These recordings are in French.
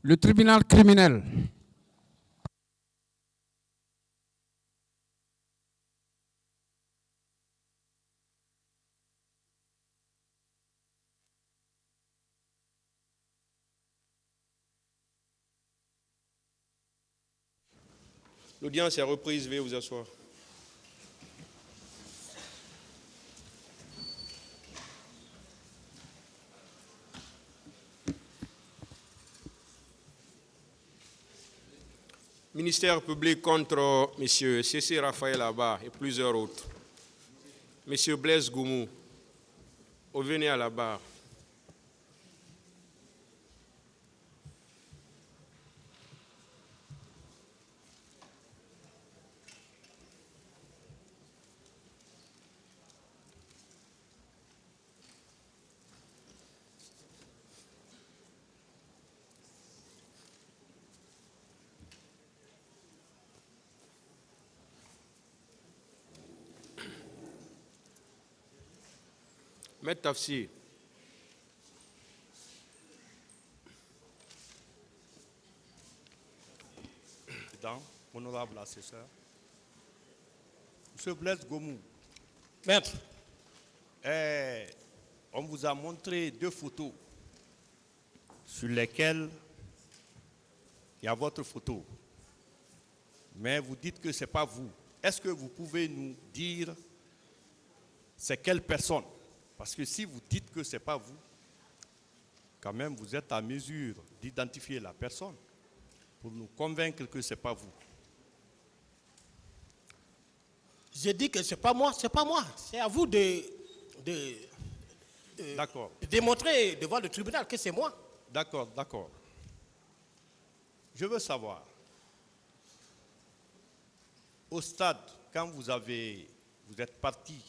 Le tribunal criminel. L'audience est reprise, veuillez vous asseoir. Ministère public contre M. C.C. Raphaël Abba et plusieurs autres. M. Blaise Goumou, venez à la barre. Maître Tafsir. Président, honorable assesseur. Monsieur Blaise Goumou. Maître. On vous a montré 2 photos sur lesquelles il y a votre photo. Mais vous dites que ce n'est pas vous. Est-ce que vous pouvez nous dire c'est quelle personne? Parce que si vous dites que ce n'est pas vous, quand même vous êtes à mesure d'identifier la personne pour nous convaincre que ce n'est pas vous. J'ai dit que ce n'est pas moi, c'est pas moi. C'est à vous de démontrer devant le tribunal que c'est moi. D'accord, d'accord. Je veux savoir, au stade, quand vous êtes parti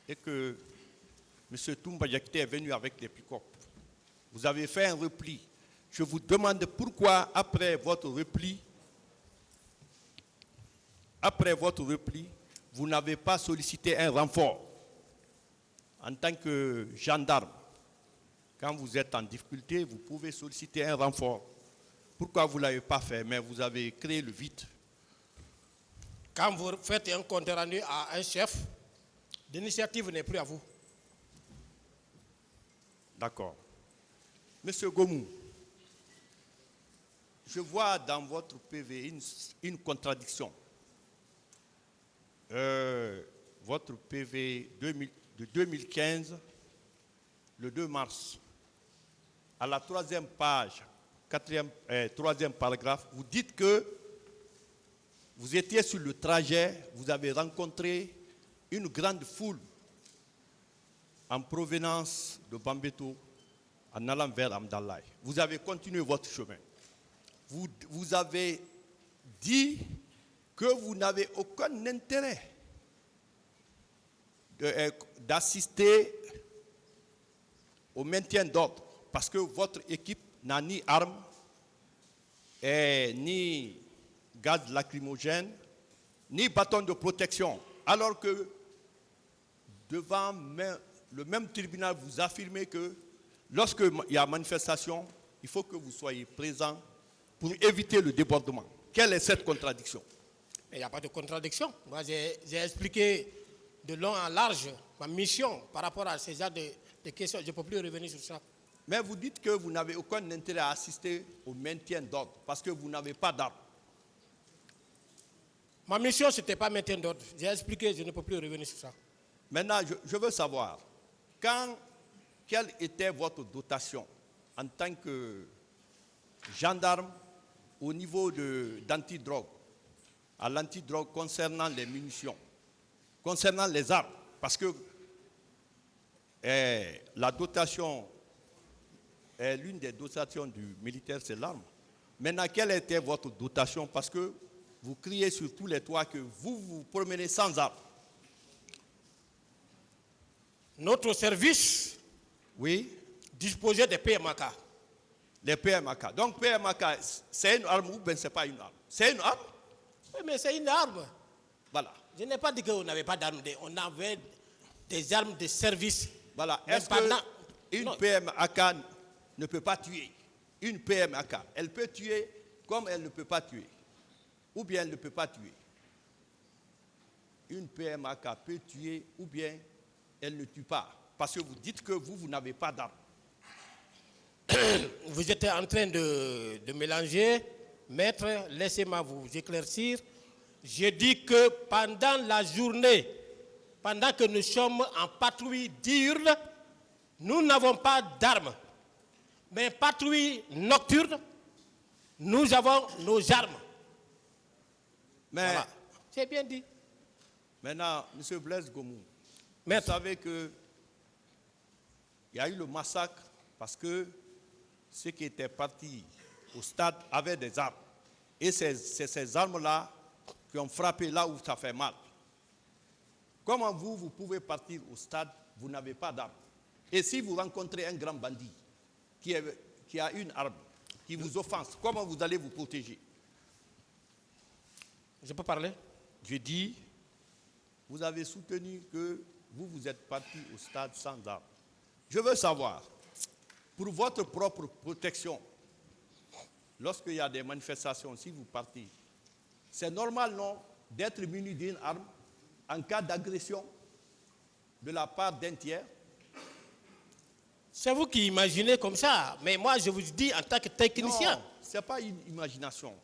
et que M. Toumba Diakité est venu avec les pick-up, vous avez fait un repli. Je vous demande pourquoi, après votre repli, vous n'avez pas sollicité un renfort en tant que gendarme. Quand vous êtes en difficulté, vous pouvez solliciter un renfort. Pourquoi vous ne l'avez pas fait, mais vous avez créé le vide? Quand vous faites un compte rendu à un chef, l'initiative n'est plus à vous. D'accord. Monsieur Goumou, je vois dans votre PV une contradiction. Votre PV de 2015, le 2 mars, à la 3e page, 3e paragraphe, vous dites que vous étiez sur le trajet, vous avez rencontré une grande foule en provenance de Bambeto en allant vers Amdalaï. Vous avez continué votre chemin. Vous avez dit que vous n'avez aucun intérêt d'assister au maintien d'ordre parce que votre équipe n'a ni armes, ni gaz lacrymogène, ni bâton de protection. Alors que devant le même tribunal, vous affirmez que lorsqu'il y a manifestation, il faut que vous soyez présent pour éviter le débordement. Quelle est cette contradiction? Il n'y a pas de contradiction. Moi, j'ai expliqué de long en large ma mission par rapport à ces genres de questions. Je ne peux plus revenir sur ça. Mais vous dites que vous n'avez aucun intérêt à assister au maintien d'ordre parce que vous n'avez pas d'armes. Ma mission, ce n'était pas maintien d'ordre. J'ai expliqué, je ne peux plus revenir sur ça. Maintenant, je veux savoir, quelle était votre dotation en tant que gendarme au niveau d'antidrogue, à l'antidrogue concernant les munitions, concernant les armes, parce que la dotation, l'une des dotations du militaire, c'est l'arme. Maintenant, quelle était votre dotation? Parce que vous criez sur tous les toits que vous vous promenez sans armes. Notre service disposait des PMAK. Les PMAK. Donc PMAK, c'est une arme ou bien ce n'est pas une arme? C'est une arme? Oui, mais c'est une arme. Voilà. Je n'ai pas dit qu'on n'avait pas d'armes. On avait des armes de service. Voilà. Est-ce qu'une PMAK ne peut pas tuer? une PMAK, elle peut tuer comme elle ne peut pas tuer. Ou bien elle ne peut pas tuer. Une PMAK peut tuer ou bien elle ne tue pas. Parce que vous dites que vous n'avez pas d'arme. Vous êtes en train de mélanger. Maître, laissez-moi vous éclaircir. Je dis que pendant la journée, pendant que nous sommes en patrouille diurne, nous n'avons pas d'armes. Mais patrouille nocturne, nous avons nos armes. Mais Voilà. C'est bien dit. maintenant, M. Blaise Goumou, Maître. vous savez qu'il y a eu le massacre parce que ceux qui étaient partis au stade avaient des armes. Et c'est ces armes-là qui ont frappé là où ça fait mal. Comment vous pouvez partir au stade, vous n'avez pas d'armes? Et si vous rencontrez un grand bandit qui a une arme, qui vous offense, comment vous allez vous protéger? Je peux parler? Je dis, vous avez soutenu que vous êtes parti au stade sans armes. Je veux savoir, pour votre propre protection, lorsqu'il y a des manifestations, si vous partez, c'est normal, non, d'être muni d'une arme en cas d'agression de la part d'un tiers? C'est vous qui imaginez comme ça. Mais moi, je vous dis en tant que technicien. Non, ce n'est pas une imagination.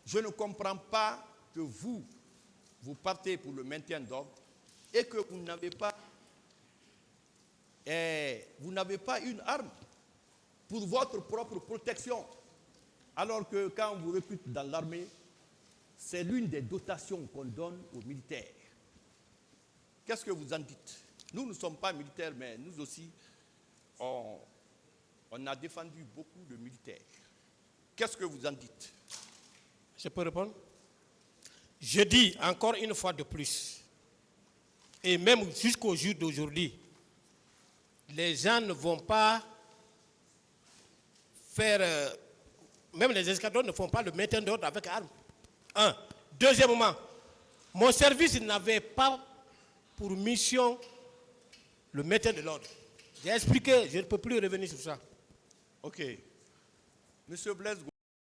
Je ne comprends pas que vous partez pour le maintien d'ordre et que vous n'avez pas une arme pour votre propre protection. Alors que quand on vous recrute dans l'armée, c'est l'une des dotations qu'on donne aux militaires. Qu'est-ce que vous en dites? Nous ne sommes pas militaires, mais nous aussi, on a défendu beaucoup de militaires. Qu'est-ce que vous en dites? Je peux répondre? Je dis encore une fois de plus, et même jusqu'au jour d'aujourd'hui, les gens ne vont pas faire, même les escadrons ne font pas le maintien d'ordre avec armes. Un. Deuxièmement, mon service n'avait pas pour mission le maintien de l'ordre. J'ai expliqué, je ne peux plus revenir sur ça. Ok. Monsieur Blaise